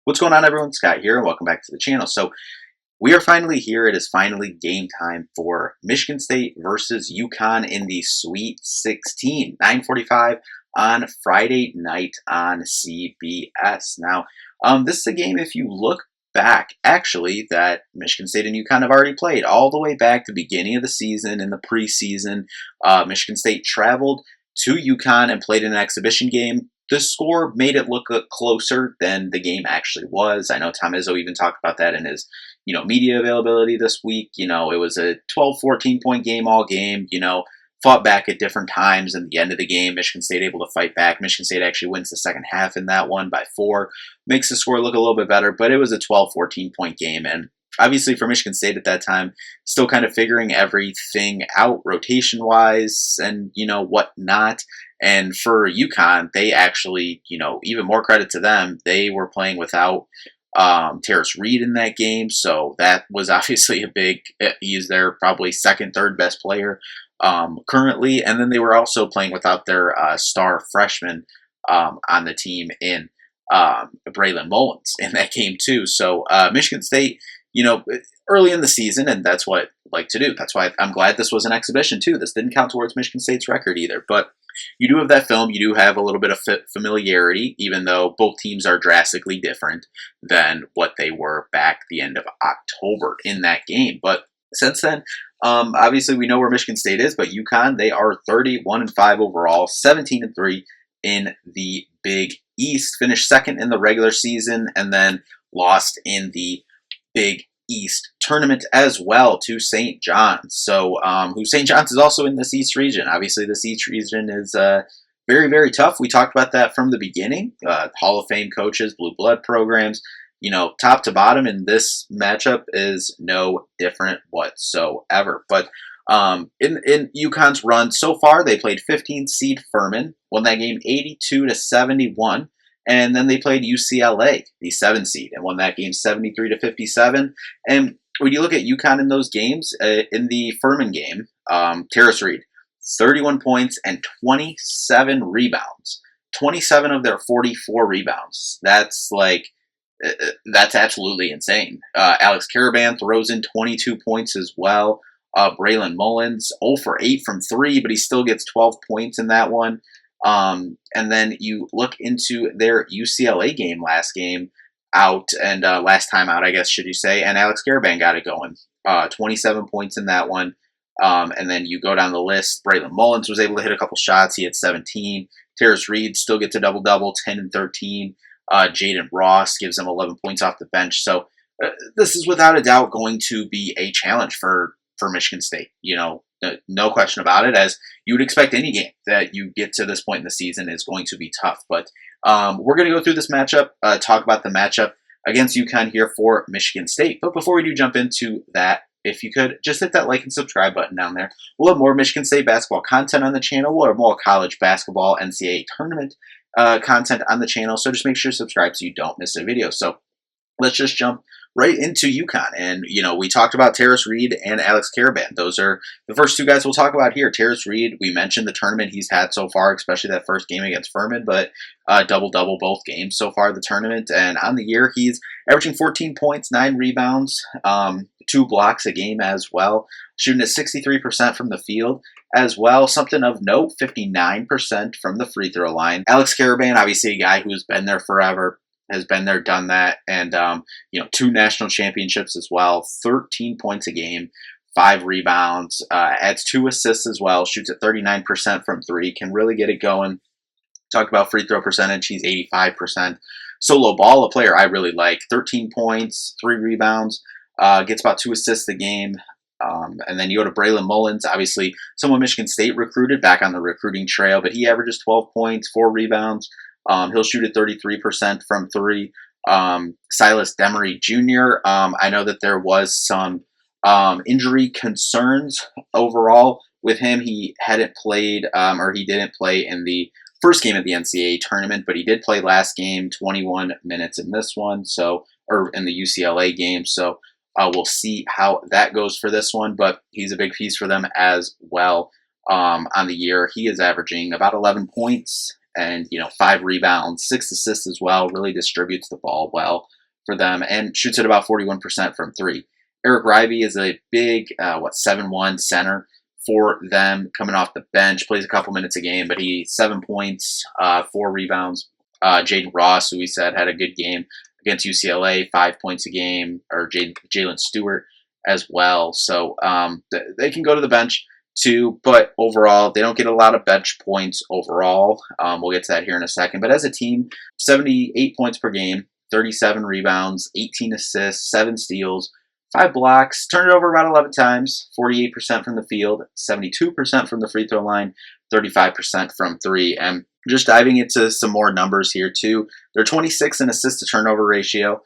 What's going on, everyone? Scott here, and welcome back to the channel. So we are finally here. It is finally game time for Michigan State versus UConn in the Sweet 16, 9:45 on Friday night on CBS. Now, this is a game, if you look back, actually, that Michigan State and UConn have already played all the way back to the beginning of the season. In the preseason, Michigan State traveled to UConn and played in an exhibition game. The score made it look closer than the game actually was. I know Tom Izzo even talked about that in his, media availability this week. It was a 12, 14-point game all game, fought back at different times. And the end of the game, Michigan State able to fight back. Michigan State actually wins the second half in that one by 4. Makes the score look a little bit better, but it was a 12, 14-point game. And obviously for Michigan State at that time, still kind of figuring everything out rotation-wise and, whatnot. And for UConn, they actually, even more credit to them, they were playing without Terrace Reed in that game. So that was obviously a big, he's their probably second, third best player currently. And then they were also playing without their star freshman on the team in Braylon Mullins in that game too. So Michigan State, early in the season, and that's what I like to do. That's why I'm glad this was an exhibition too. This didn't count towards Michigan State's record either, but you do have that film. You do have a little bit of familiarity, even though both teams are drastically different than what they were back the end of October in that game. But since then, obviously we know where Michigan State is, but UConn, they are 31-5 overall, 17-3 in the Big East, finished second in the regular season, and then lost in the Big East tournament as well to St. John's. So, who St. John's is also in this East region. Obviously, this East region is very, very tough. We talked about that from the beginning. Hall of Fame coaches, blue blood programs, top to bottom, and this matchup is no different whatsoever. But in UConn's run so far, they played 15th seed Furman, won that game 82-71. And then they played UCLA, the 7 seed, and won that game 73-57. And when you look at UConn in those games, in the Furman game, Terrace Reed, 31 points and 27 rebounds. 27 of their 44 rebounds. That's absolutely insane. Alex Karaban throws in 22 points as well. Braylon Mullins, 0 for 8 from 3, but he still gets 12 points in that one. And then you look into their UCLA game last time out, I guess, should you say, and Alex Karaban got it going. 27 points in that one. And then you go down the list. Braylon Mullins was able to hit a couple shots. He had 17. Terrace Reed still gets a double-double, 10 and 13. Jaden Ross gives him 11 points off the bench. So this is without a doubt going to be a challenge for Michigan State. No question about it, as you would expect any game that you get to this point in the season is going to be tough. But we're going to go through this matchup, talk about the matchup against UConn here for Michigan State. But before we do jump into that, if you could just hit that like and subscribe button down there. We'll have more Michigan State basketball content on the channel. We'll have more college basketball NCAA tournament content on the channel. So just make sure to subscribe so you don't miss a video. So let's just jump right into UConn. And, we talked about Terrace Reed and Alex Karaban. Those are the first two guys we'll talk about here. Terrace Reed, we mentioned the tournament he's had so far, especially that first game against Furman, but double-double both games so far the tournament. And on the year, he's averaging 14 points, 9 rebounds, 2 blocks a game as well, shooting at 63% from the field as well. Something of note, 59% from the free throw line. Alex Karaban, obviously a guy who's been there forever, has been there, done that, and 2 national championships as well, 13 points a game, 5 rebounds, adds 2 assists as well, shoots at 39% from 3, can really get it going. Talk about free throw percentage, he's 85%. Solo ball, a player I really like, 13 points, 3 rebounds, gets about 2 assists a game. And then you go to Braylon Mullins, obviously someone Michigan State recruited, back on the recruiting trail, but he averages 12 points, 4 rebounds. He'll shoot at 33% from 3. Silas Demery Jr., I know that there was some injury concerns overall with him. He hadn't played, or he didn't play in the first game of the NCAA tournament, but he did play last game, 21 minutes in this one, or in the UCLA game. So we'll see how that goes for this one, but he's a big piece for them as well. On the year, he is averaging about 11 points and 5 rebounds, 6 assists as well. Really distributes the ball well for them and shoots at about 41% from three. Eric Ribey is a big 7'1" center for them, coming off the bench. Plays a couple minutes a game, but he 7 points, 4 rebounds. Jaden Ross, who we said had a good game against UCLA, 5 points a game, or Jalen Stewart as well. So they can go to the bench too, but overall, they don't get a lot of bench points overall. We'll get to that here in a second. But as a team, 78 points per game, 37 rebounds, 18 assists, 7 steals, 5 blocks, turned it over about 11 times, 48% from the field, 72% from the free throw line, 35% from three. And just diving into some more numbers here too, they're 26 in assist to turnover ratio,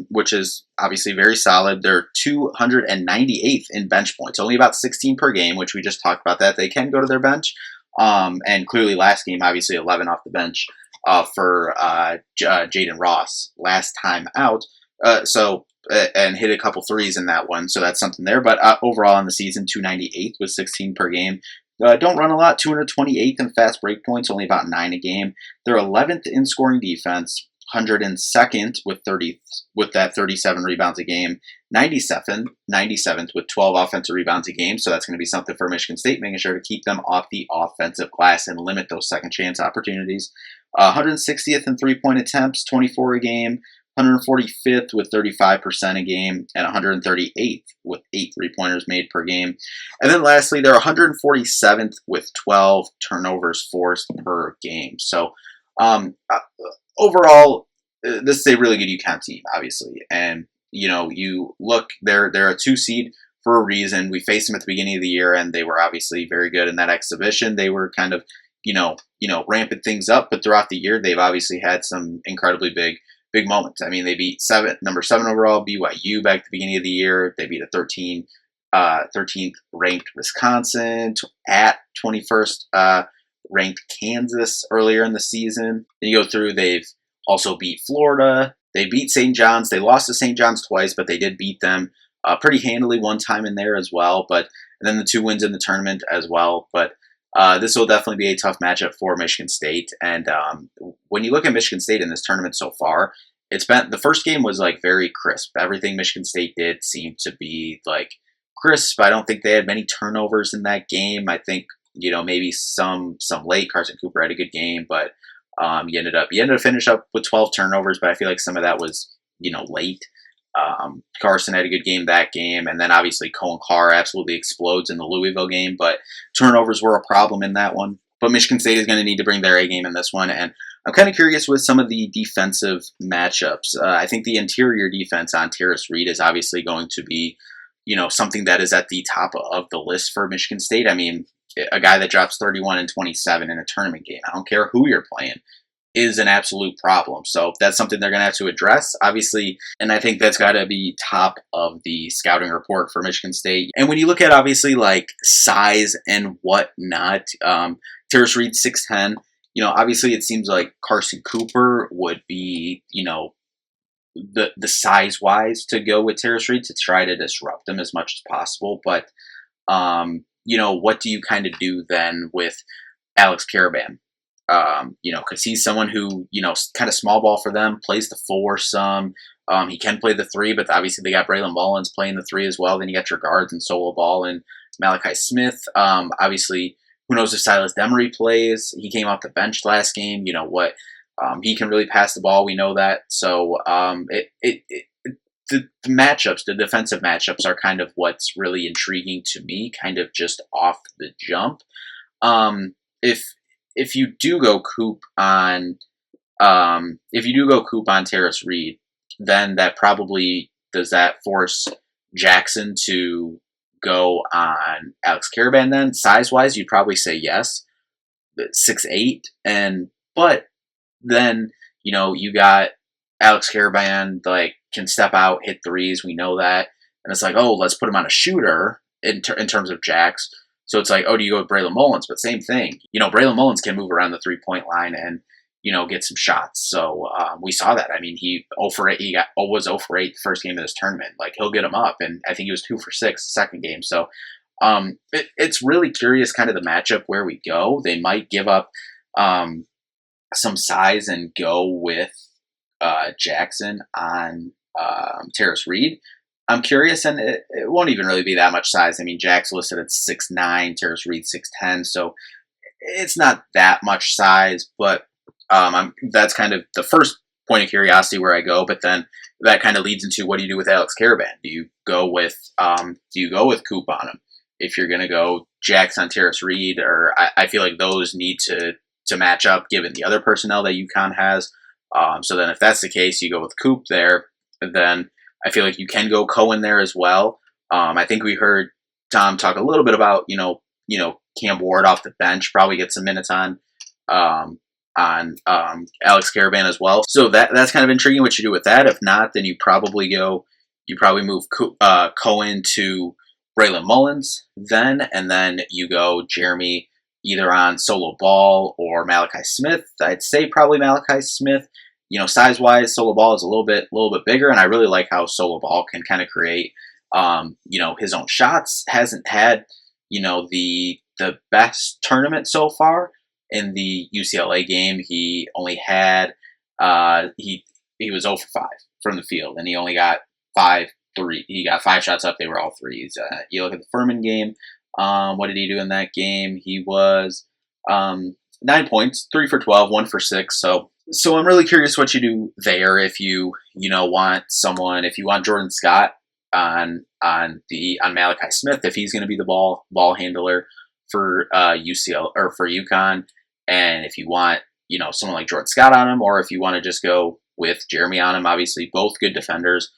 which is obviously very solid. They're 298th in bench points, only about 16 per game, which we just talked about that. They can go to their bench. And clearly last game, obviously 11 off the bench for Jaden Ross last time out. And hit a couple threes in that one, so that's something there. But overall in the season, 298th with 16 per game. Don't run a lot, 228th in fast break points, only about 9 a game. They're 11th in scoring defense, 102nd with that 37 rebounds a game, 97th with 12 offensive rebounds a game. So that's going to be something for Michigan State, making sure to keep them off the offensive glass and limit those second chance opportunities. 160th in 3-point attempts, 24 a game. 145th with 35% a game, and 138th with 8 3-pointers made per game. And then lastly, they're 147th with 12 turnovers forced per game. So overall, this is a really good UConn team, obviously. And, you look, they're a 2 seed for a reason. We faced them at the beginning of the year, and they were obviously very good in that exhibition. They were kind of, ramping things up, but throughout the year, they've obviously had some incredibly big moments. I mean, they beat number 7 overall BYU back at the beginning of the year. They beat a 13th ranked Wisconsin, at 21st ranked Kansas earlier in the season. Then you go through, they've also beat Florida. They beat St. John's. They lost to St. John's twice, but they did beat them pretty handily one time in there as well. And then the 2 wins in the tournament as well. But this will definitely be a tough matchup for Michigan State. And when you look at Michigan State in this tournament so far, the first game was like very crisp. Everything Michigan State did seemed to be like crisp. I don't think they had many turnovers in that game. I think, maybe some late. Carson Cooper had a good game, but you ended up finishing up with 12 turnovers, but I feel like some of that was, late. Carson had a good game that game, and then obviously Cohen Carr absolutely explodes in the Louisville game, but turnovers were a problem in that one. But Michigan State is going to need to bring their A game in this one, and I'm kind of curious with some of the defensive matchups. I think the interior defense on Terrace Reed is obviously going to be, something that is at the top of the list for Michigan State. I mean, a guy that drops 31 and 27 in a tournament game, I don't care who you're playing, is an absolute problem. So that's something they're going to have to address, obviously. And I think that's got to be top of the scouting report for Michigan State. And when you look at obviously like size and whatnot, Terrace Reed 6'10", obviously it seems like Carson Cooper would be, the size wise to go with Terrace Reed to try to disrupt him as much as possible. But, what do you kind of do then with Alex Karaban? Because he's someone who, kind of small ball for them, plays the 4 some. He can play the 3, but obviously they got Braylon Mullins playing the 3 as well. Then you got your guards and Solo Ball and Malachi Smith. Obviously, who knows if Silas Demery plays? He came off the bench last game. He can really pass the ball. We know that. So the matchups, the defensive matchups, are kind of what's really intriguing to me, kind of just off the jump. If you do go Coop on Terrace Reed, then that probably does that force Jackson to go on Alex Karaban. Then size wise, you'd probably say yes, 6'8", but then you got Alex Karaban can step out, hit threes. We know that, and it's like, oh, let's put him on a shooter in terms of Jacks. So it's like, oh, do you go with Braylon Mullins? But same thing. Braylon Mullins can move around the 3-point line and, get some shots. So we saw that. I mean, he was 0 for 8 the first game of this tournament. He'll get him up. And I think he was 2 for 6 the second game. So it's really curious kind of the matchup where we go. They might give up some size and go with Jackson on Terrace Reed. I'm curious, and it won't even really be that much size. I mean, Jack's listed at 6'9", Terrace Reed 6'10", so it's not that much size, but that's kind of the first point of curiosity where I go. But then that kind of leads into, what do you do with Alex Caravan? Do you go with Coop on him? If you're going to go Jax on Terrace Reed, or I feel like those need to match up given the other personnel that UConn has. So then if that's the case, you go with Coop there. Then I feel like you can go Cohen there as well. I think we heard Tom talk a little bit about, Cam Ward off the bench, probably get some minutes on Alex Caravan as well. So that's kind of intriguing what you do with that. If not, then you probably move Cohen to Braylon Mullins then, and then you go Jeremy either on solo ball or Malachi Smith. I'd say probably Malachi Smith. Size-wise, solo ball is a little bit bigger, and I really like how solo ball can kind of create, his own shots. Hasn't had, the best tournament so far. In the UCLA game, he only had, he was 0 for 5 from the field, and he only got 5 shots up. They were all threes. You look at the Furman game. What did he do in that game? He was 9 points, 3 for 12, 1 for 6. So I'm really curious what you do there. If you if you want Jordan Scott on Malachi Smith, if he's going to be the ball handler for UCL or for UConn, and if you want someone like Jordan Scott on him, or if you want to just go with Jeremy on him, obviously both good defenders.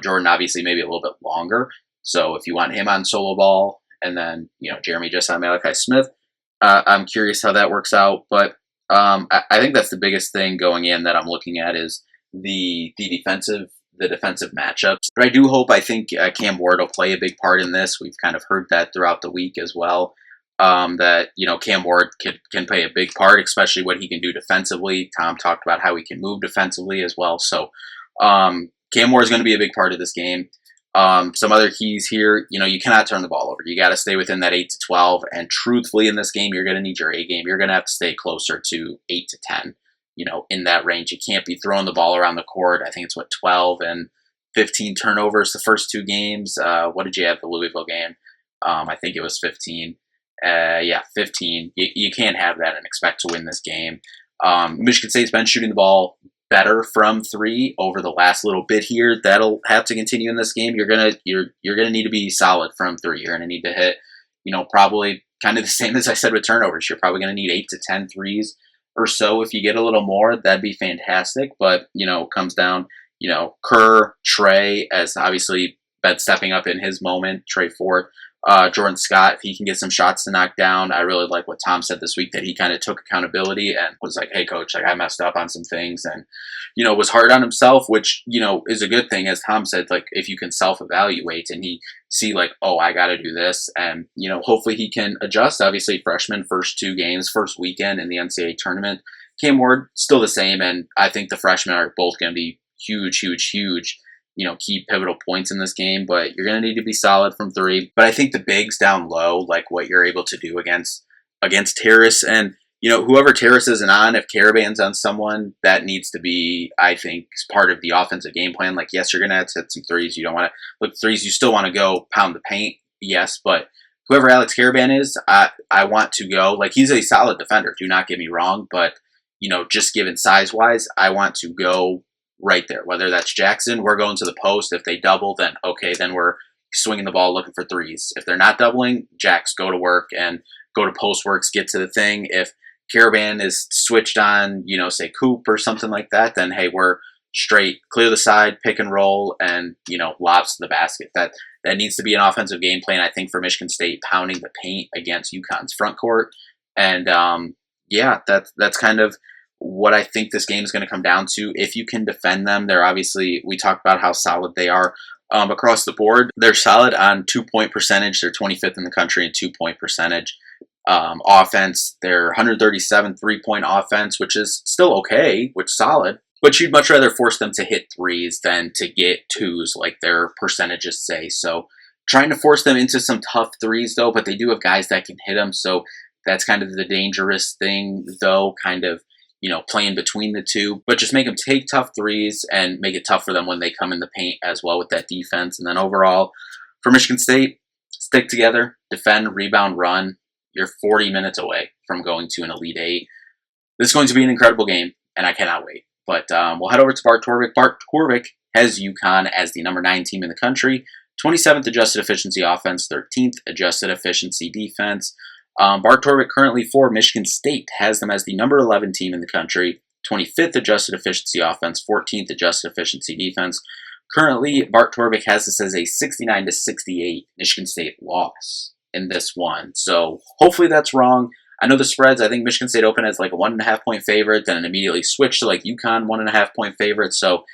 Jordan obviously maybe a little bit longer. So if you want him on solo ball, and then Jeremy just on Malachi Smith, I'm curious how that works out. But I think that's the biggest thing going in that I'm looking at is the defensive matchups. But I think Cam Ward will play a big part in this. We've kind of heard that throughout the week as well. That Cam Ward can play a big part, especially what he can do defensively. Tom talked about how he can move defensively as well. So Cam Ward is going to be a big part of this game. Some other keys here, you cannot turn the ball over. You got to stay within that 8 to 12. And truthfully, in this game, you're going to need your A game. You're going to have to stay closer to 8 to 10, in that range. You can't be throwing the ball around the court. I think it's 12 and 15 turnovers the first 2 games. What did you have the Louisville game? I think it was 15. 15. You can't have that and expect to win this game. Michigan State's been shooting the ball better from 3 over the last little bit here. That'll have to continue in this game. You're gonna need to be solid from 3. You're gonna need to hit, probably kind of the same as I said with turnovers. You're probably gonna need 8 to 10 threes or so. If you get a little more, that'd be fantastic. But it comes down, Kerr, Trey, as obviously been stepping up in his moment. Trey Ford. Jordan Scott, if he can get some shots to knock down. I really like what Tom said this week, that he kind of took accountability and was like, hey, coach, I messed up on some things, and, was hard on himself, which, is a good thing. As Tom said, if you can self-evaluate and he see oh, I got to do this, and, hopefully he can adjust. Obviously, freshman, first 2 games, first weekend in the NCAA tournament. Cam Ward, still the same, and I think the freshmen are both going to be huge, key pivotal points in this game, but you're going to need to be solid from 3. But I think the bigs down low, like what you're able to do against Terrace, and, whoever Terrace isn't on, if Caravan's on someone, that needs to be, I think, part of the offensive game plan. Yes, you're going to have to hit some threes. You don't want to look threes. You still want to go pound the paint. Yes, but whoever Alex Caravan is, I want to go. He's a solid defender. Do not get me wrong, but, just given size-wise, I want to go right there. Whether that's Jackson, we're going to the post. If they double, then okay, then we're swinging the ball looking for threes. If they're not doubling, Jax, go to work and go to post works, get to the thing. If Caravan is switched on, say Coop or something like that, then hey, we're straight, clear the side, pick and roll, and lobs to the basket. That needs to be an offensive game plan, I think, for Michigan State, pounding the paint against UConn's front court. And that's kind of what I think this game is going to come down to. If you can defend them, they're obviously, we talked about how solid they are across the board. They're solid on 2-point percentage. They're 25th in the country in 2-point percentage. Offense, they're 137 3-point offense, which is still okay, which is solid. But you'd much rather force them to hit threes than to get twos, like their percentages say. So trying to force them into some tough threes, though, but they do have guys that can hit them. So that's kind of the dangerous thing, though, kind of playing between the two, but just make them take tough threes and make it tough for them when they come in the paint as well with that defense. And then overall, for Michigan State, stick together, defend, rebound, run. You're 40 minutes away from going to an Elite Eight. This is going to be an incredible game, and I cannot wait. But we'll head over to Bart Torvik. Bart Torvik has UConn as the number 9 team in the country, 27th adjusted efficiency offense, 13th adjusted efficiency defense. Bart Torvik currently for Michigan State has them as the number 11 team in the country, 25th adjusted efficiency offense, 14th adjusted efficiency defense. Currently, Bart Torvik has this as a 69-68 Michigan State loss in this one. So hopefully that's wrong. I know the spreads. I think Michigan State opened as like a 1.5 point favorite, then immediately switched to like UConn 1.5 point favorite. So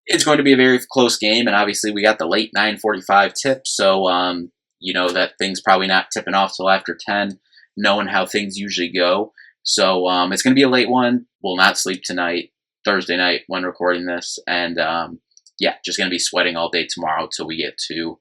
it's going to be a very close game, and obviously we got the late 9:45 tip. So that thing's probably not tipping off till after 10, knowing how things usually go. So it's going to be a late one. We'll not sleep tonight, Thursday night when recording this. And just going to be sweating all day tomorrow till we get to,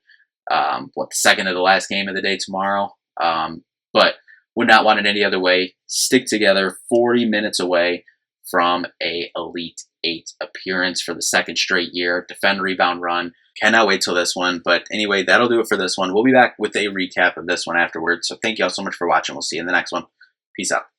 the second to the last game of the day tomorrow. But would not want it any other way. Stick together, 40 minutes away from a Elite Eight appearance for the second straight year. Defend, rebound, run. Cannot wait till this one. But anyway, that'll do it for this one. We'll be back with a recap of this one afterwards. So thank you all so much for watching. We'll see you in the next one. Peace out.